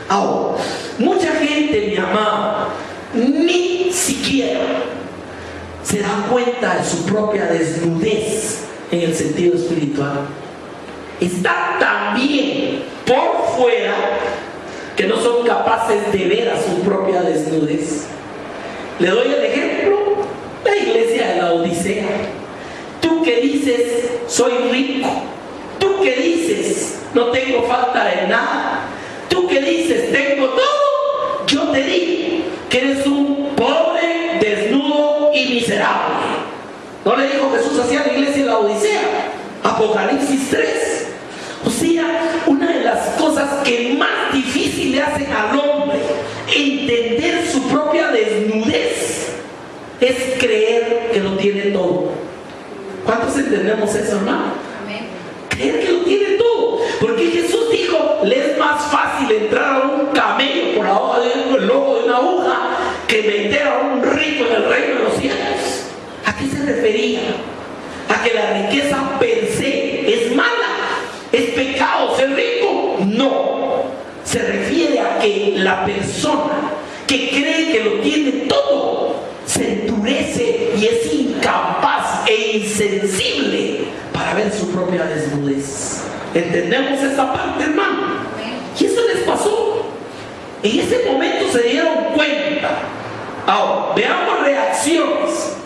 Ahora, mucha gente, mi amado, ni siquiera se da cuenta de su propia desnudez en el sentido espiritual. Está tan bien por fuera que no son capaces de ver a su propia desnudez. Le doy el ejemplo, la iglesia de la Odisea. Tú que dices, soy rico. Tú que dices, no tengo falta de nada. Tú que dices, tengo todo. Yo te digo que eres un pobre, desnudo y miserable. ¿No le dijo Jesús así a la iglesia de la Odisea? Apocalipsis 3. O sea, una de las cosas que más difícil le hacen al hombre entender su propia desnudez es creer que lo tiene todo. ¿Cuántos entendemos eso, hermano? Amén. Creer que lo tiene todo. Porque Jesús dijo, le es más fácil entrar a un camello por abajo del lobo de una aguja que meter a un rico en el reino de los cielos. ¿A qué se refería? A que la riqueza per se es mala. ¿Es pecado ser rico? No. Se refiere a que la persona que cree que lo tiene todo se endurece y es incapaz e insensible para ver su propia desnudez. ¿Entendemos esta parte, hermano? Y eso les pasó. En ese momento se dieron cuenta. Ahora, veamos reacciones.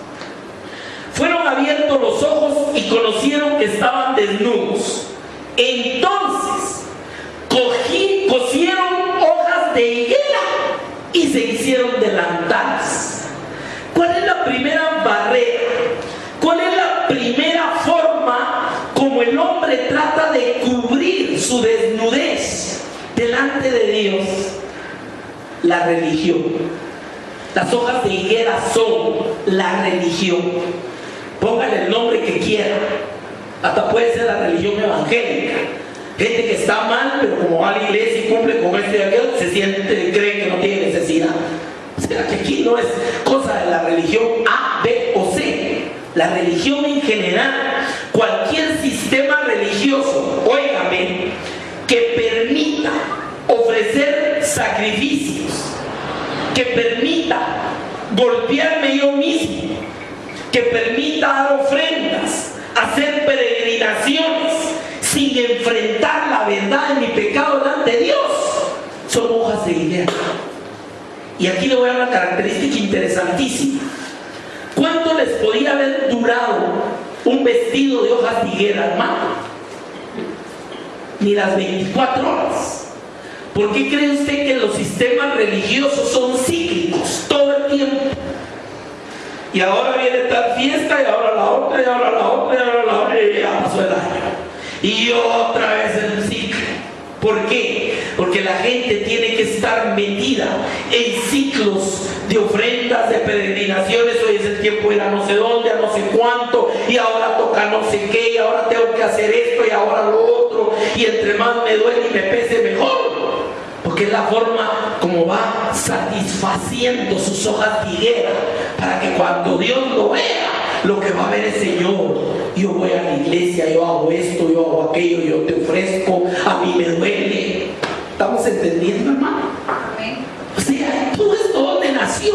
Fueron abiertos los ojos y conocieron que estaban desnudos. Entonces cosieron hojas de higuera y se hicieron delantales. ¿Cuál es la primera barrera? ¿Cuál es la primera forma como el hombre trata de cubrir su desnudez delante de Dios? La religión. Las hojas de higuera son la religión. Póngale el nombre que quiera. Hasta puede ser la religión evangélica. Gente que está mal, pero como va a la iglesia y cumple con esto y aquello, se siente, cree que no tiene necesidad. O sea, que aquí no es cosa de la religión A, B o C. La religión en general cualquier sistema religioso, óigame, que permita ofrecer sacrificios, que permita golpearme yo mismo, que permita dar ofrendas, hacer peregrinaciones sin enfrentar la verdad de mi pecado delante de Dios, son hojas de higuera. Y aquí le voy a dar una característica interesantísima. ¿Cuánto les podía haber durado un vestido de hojas de higuera, hermano? Ni las 24 horas. ¿Por qué cree usted que los sistemas religiosos son cíclicos todo el tiempo? Y ahora viene tal fiesta, y ahora la otra, y ahora la otra, y ahora la otra, y ya pasó el año. Y otra vez el ciclo. ¿Por qué? Porque la gente tiene que estar metida en ciclos de ofrendas, de peregrinaciones. Hoy es el tiempo de ir a no sé dónde, a no sé cuánto, y ahora toca no sé qué, y ahora tengo que hacer esto, y ahora lo otro, y entre más me duele y me pese mejor. Porque es la forma como va satisfaciendo sus hojas de higuera, para que cuando Dios lo vea, lo que va a ver es: Señor, yo voy a la iglesia, yo hago esto, yo hago aquello, yo te ofrezco, a mí me duele. ¿Estamos entendiendo, hermano? O sea, todo esto ¿dónde nació?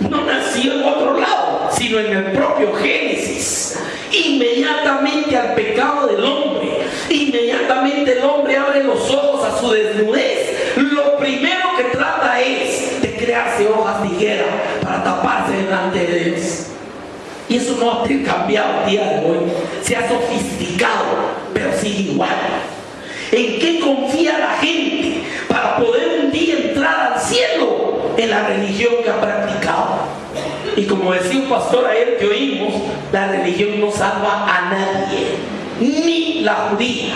No nació en otro lado, sino en el propio Génesis. Inmediatamente al pecado del hombre, inmediatamente el hombre abre los ojos a su desnudez. Lo primero que trata es de crearse hojas de higuera para taparse delante de Dios. Y eso no ha cambiado el día de hoy. Se ha sofisticado, pero sigue igual. ¿En qué confía la gente para poder un día entrar al cielo? En la religión que ha practicado. Y como decía un pastor ayer que oímos, la religión no salva a nadie, ni la judía.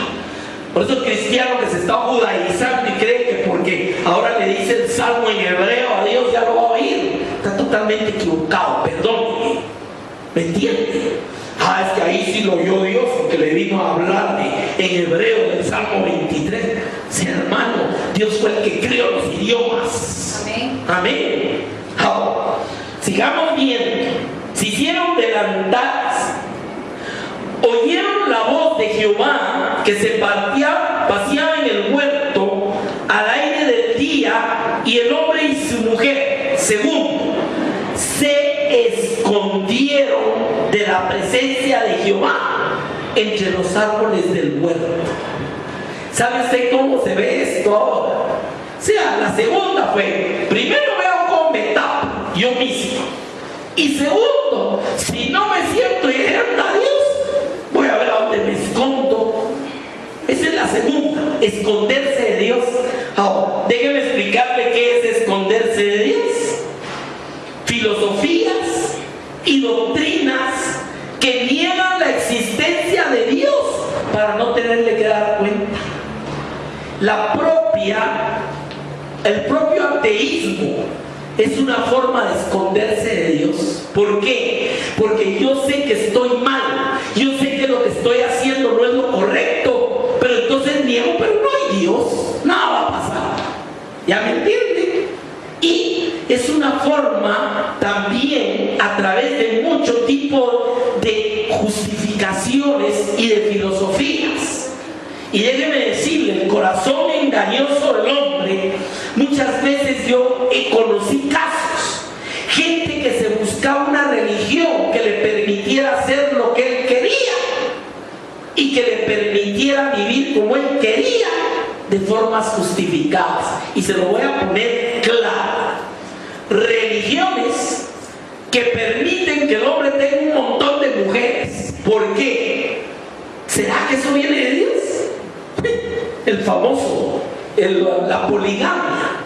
Por eso el cristiano que se está judaizando y cree que porque ahora le dice el salmo en hebreo a Dios ya lo va a oír, está totalmente equivocado, perdóneme. ¿Me entiende? Es que ahí sí lo oyó Dios, porque le vino a hablarle en hebreo del Salmo 23. Sí, hermano, Dios fue el que creó los idiomas. Amén. Amén. Ahora, sigamos viendo. Se hicieron delantales, oyeron la voz de Jehová que se paseaba en el huerto al aire del día, y el hombre y su mujer, segundo, se escondieron de la presencia de Jehová entre los árboles del huerto. ¿Sabe usted cómo se ve esto ahora? O sea, la segunda fue: primero veo cómo me tapo yo mismo, y segundo, si no me siento llegando a Dios, voy a ver a dónde me escondo. Esa es la segunda, esconderse de Dios. Ahora, déjeme explicarle qué es esconderse de Dios. Filosofías y doctrinas que niegan la existencia de Dios para no tenerle que dar cuenta. El propio ateísmo es una forma de esconderse de Dios. ¿Por qué? Porque yo sé que estoy mal, yo sé que lo que estoy haciendo no es lo correcto, pero entonces niego, pero no hay Dios, nada va a pasar. ¿Ya me entienden? Y es una forma también, a través de mucho tipo de justificaciones y de filosofías. Y déjeme decirle, el corazón engañoso del hombre, muchas veces yo conocí casos, gente que se buscaba una religión que le permitiera hacer lo que él quería y que le permitiera vivir como él quería, de formas justificadas. Y se lo voy a poner claro: religiones que permiten que el hombre tenga un montón de mujeres. ¿Por qué? ¿Será que eso viene de Dios? El famoso, la poligamia,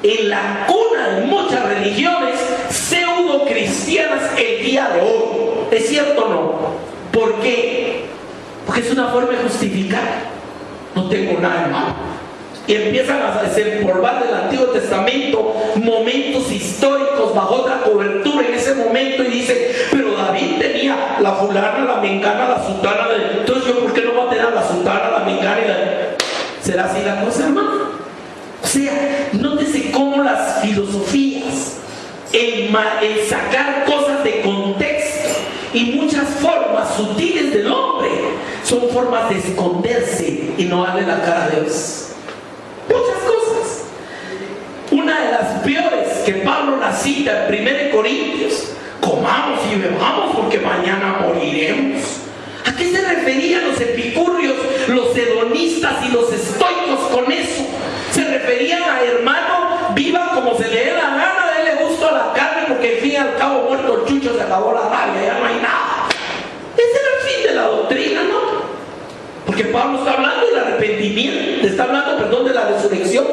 en la cuna de muchas religiones pseudo cristianas el día de hoy. ¿Es cierto o no? ¿Por qué? Porque es una forma de justificar. No tengo nada de malo. Y empiezan a desempolvar del Antiguo Testamento momentos históricos bajo otra cobertura en ese momento, y dicen: pero David tenía la fulana, la mengana, la sutana, entonces yo ¿por qué no voy a tener la sutana, la mengana y la... ¿Será así la cosa, hermano? O sea, nótese cómo las filosofías, el sacar cosas de contexto y muchas formas sutiles del hombre, son formas de esconderse y no darle la cara a Dios. Muchas cosas. Una de las peores que Pablo la cita en 1 Corintios: comamos y bebamos porque mañana moriremos. ¿A qué se referían los epicúreos, los hedonistas y los estoicos con eso? Se referían a: hermano, viva como se le dé la gana, déle gusto a la carne, porque al fin y al cabo, muerto el chucho, se acabó la rabia, ya no hay nada. Ese era el fin de la doctrina, ¿no? Porque Pablo está hablando del arrepentimiento, está hablando, perdón, de la resurrección,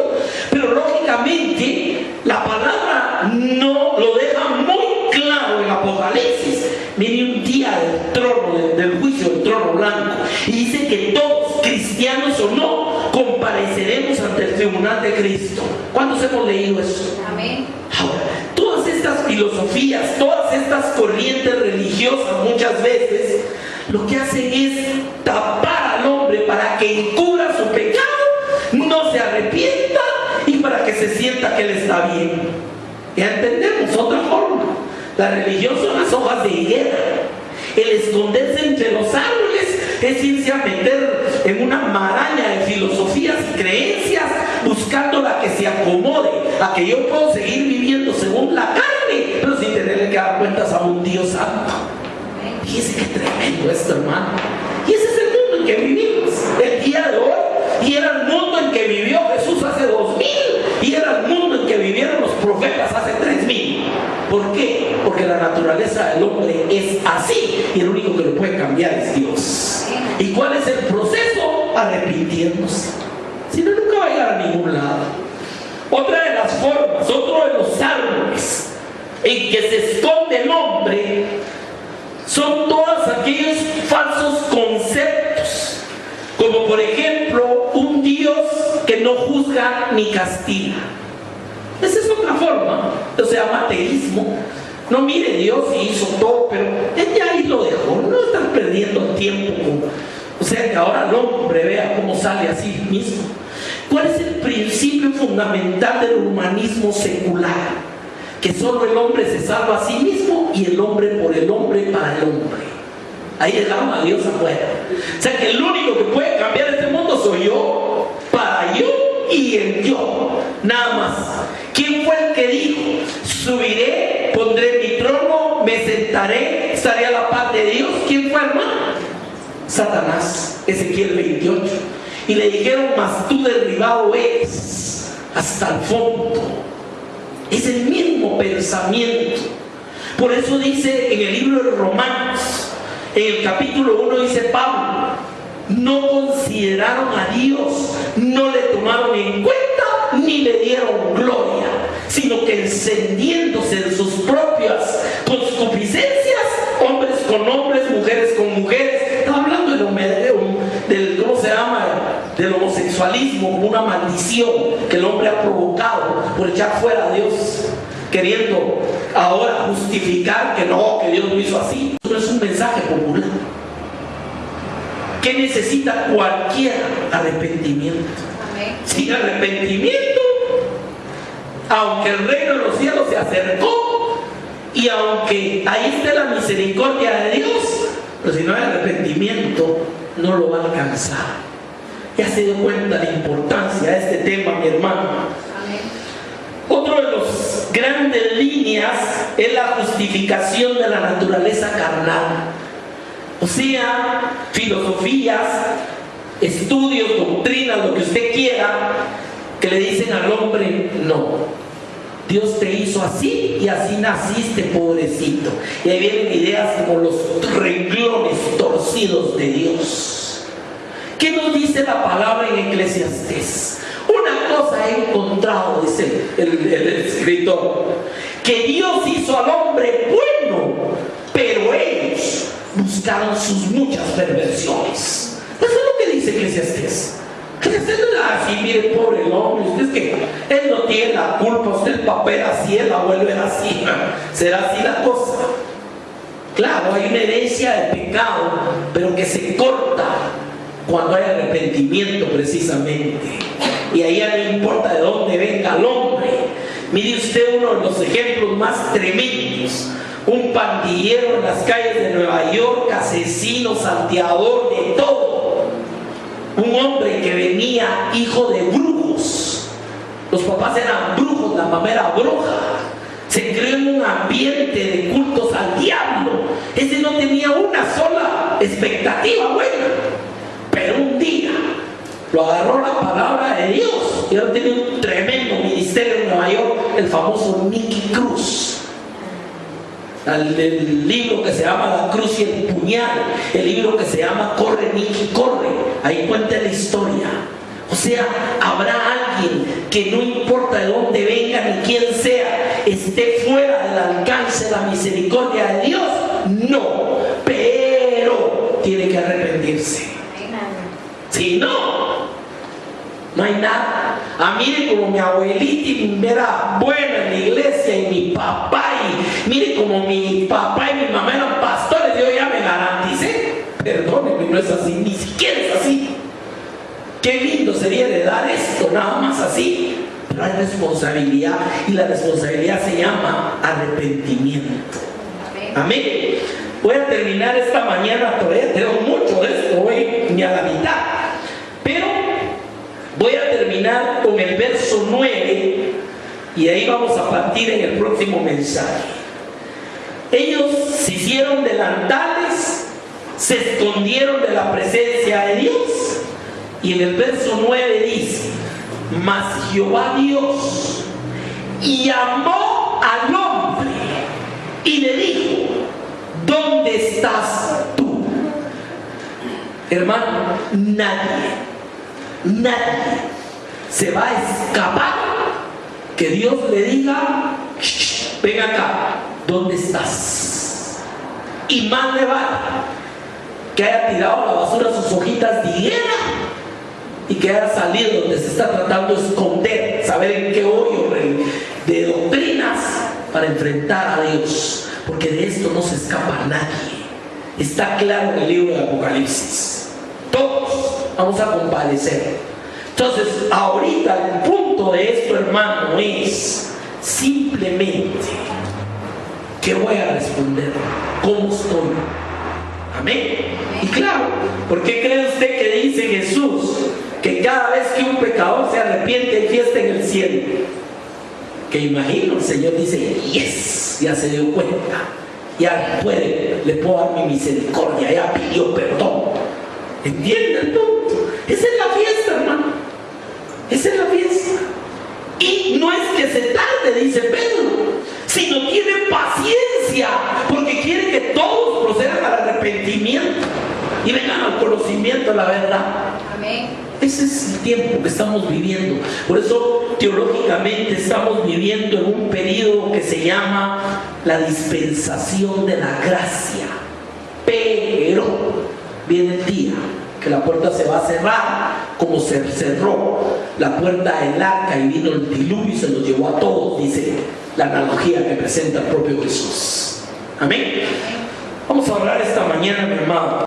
pero lógicamente la palabra no lo deja muy claro en Apocalipsis. Viene un día del trono, del juicio del trono blanco, y dice que todos, cristianos o no, compareceremos ante el tribunal de Cristo. ¿Cuántos hemos leído eso? Amén. Ahora, todas estas filosofías, todas estas corrientes religiosas, muchas veces lo que hacen es tapar al hombre para que encubra su pecado, no se arrepienta y para que se sienta que él está bien. Ya entendemos otra forma. La religión son las hojas de higuera. El esconderse entre los árboles es irse a meter en una maraña de filosofías y creencias, buscando la que se acomode a que yo puedo seguir viviendo según la carne, pero sin tenerle que dar cuentas a un Dios santo. Fíjese qué tremendo esto, hermano. Y ese es el mundo en que vivimos el día de hoy, y era el mundo en que vivió Jesús hace 2000, y era el mundo en que vivieron los profetas hace 3000. ¿Por qué? Porque la naturaleza del hombre es así, y el único que lo puede cambiar es Dios. ¿Y cuál es el proceso? Arrepintiéndose. Si no, nunca va a llegar a ningún lado. Otra de las formas, otro de los árboles en que se esconde el hombre, son todos aquellos falsos conceptos, como por ejemplo un Dios que no juzga ni castiga. Esa es otra forma, se llama ateísmo. No, mire, Dios hizo todo, pero él ya ahí lo dejó, no están perdiendo tiempo o sea, que ahora el hombre vea cómo sale a sí mismo. ¿Cuál es el principio fundamental del humanismo secular? Que solo el hombre se salva a sí mismo, y el hombre por el hombre, para el hombre. Ahí dejamos a Dios afuera. O sea, que el único que puede cambiar este mundo soy yo, para yo y en yo, nada más. ¿Quién fue el que dijo: subiré, pondré mi trono, me sentaré, estaré a la paz de Dios? ¿Quién fue, hermano? Satanás. Ezequiel 28. Y le dijeron: mas tú derribado eres hasta el fondo. Es el mismo pensamiento. Por eso dice en el libro de Romanos, en el capítulo 1, dice Pablo: no consideraron a Dios, no le tomaron en cuenta, ni le dieron gloria, sino que encendiéndose en sus propias concupiscencias, hombres con hombres, mujeres con mujeres. Está hablando del ¿cómo se llama? Del homosexualismo, como una maldición que el hombre ha provocado por echar fuera a Dios, queriendo ahora justificar que no, que Dios lo hizo así. Eso no es un mensaje popular. ¿Qué necesita cualquier arrepentimiento? Amén. Sin arrepentimiento, aunque el reino de los cielos se acercó, y aunque ahí esté la misericordia de Dios, pero si no hay arrepentimiento, no lo va a alcanzar. ¿Ya se dio cuenta de la importancia de este tema, mi hermano? Amén. Otro de los grandes líneas es la justificación de la naturaleza carnal. O sea, filosofías, estudios, doctrinas, lo que usted quiera, que le dicen al hombre: no, Dios te hizo así y así naciste, pobrecito. Y ahí vienen ideas como los renglones torcidos de Dios. ¿Qué nos dice la palabra en Eclesiastés? Una cosa he encontrado, dice el escritor, que Dios hizo al hombre bueno, pero ellos buscaron sus muchas perversiones. Eso es lo que dice Eclesiastés. Eclesiastés no es así: mire, pobre el hombre, usted es que él no tiene la culpa, usted el papel así, el abuelo era así, será así la cosa. Claro, hay una herencia de pecado, pero que se corta cuando hay arrepentimiento, precisamente. Y ahí ya no importa de dónde venga el hombre. Mire usted uno de los ejemplos más tremendos. un pandillero en las calles de Nueva York, asesino, salteador, de todo. Un hombre que venía hijo de brujos. Los papás eran brujos, la mamá era bruja. Se creó en un ambiente de cultos al diablo. Ese no tenía una sola expectativa buena. Pero un día lo agarró la palabra de Dios y ahora tiene un tremendo ministerio en Nueva York, el famoso Nicky Cruz. El libro que se llama La Cruz y el Puñal, el libro que se llama Corre Nicky Corre, ahí cuenta la historia. O sea, habrá alguien que no importa de dónde venga ni quién sea, esté fuera del alcance de la misericordia de Dios. No, pero tiene que arrepentirse. Si no, no hay nada. Mire como mi abuelita era buena en la iglesia, y mi papá, y mire como mi papá y mi mamá eran pastores, yo ya me garanticé. Perdónenme, no es así, ni siquiera es así. Qué lindo sería heredar esto, nada más así. Pero hay responsabilidad, y la responsabilidad se llama arrepentimiento. Amén. Voy a terminar esta mañana, todavía tengo mucho de esto, voy ni a la mitad. Pero voy a terminar con el verso 9 y ahí vamos a partir en el próximo mensaje. Ellos se hicieron delantales, se escondieron de la presencia de Dios, y en el verso 9 dice: mas Jehová Dios llamó al hombre y le dijo: ¿dónde estás tú? Hermano, nadie se va a escapar que Dios le diga: ven acá, ¿dónde estás? Y más le vale que haya tirado a la basura sus hojitas de higuera y que haya salido donde se está tratando de esconder, saber en qué hoyo de doctrinas para enfrentar a Dios, porque de esto no se escapa nadie. Está claro en el libro de Apocalipsis. Todos vamos a compadecer. Entonces, ahorita el punto de esto, hermano, es simplemente: ¿qué voy a responder? ¿Cómo estoy? Amén. Y claro, ¿por qué cree usted que dice Jesús que cada vez que un pecador se arrepiente hay fiesta en el cielo? Que imagino, el Señor dice: yes, ya se dio cuenta, ya le puedo dar mi misericordia, ya pidió perdón. ¿Entiende el punto? Esa es la fiesta, hermano. Esa es la fiesta. Y no es que se tarde, dice Pedro, sino tiene paciencia, porque quiere que todos procedan al arrepentimiento y vengan al conocimiento de la verdad. Amén. Ese es el tiempo que estamos viviendo. Por eso, teológicamente, estamos viviendo en un periodo que se llama la dispensación de la gracia. Pero viene el día que la puerta se va a cerrar, como se cerró la puerta del arca y vino el diluvio y se los llevó a todos, dice la analogía que presenta el propio Jesús. Amén. Vamos a hablar esta mañana, mi hermano.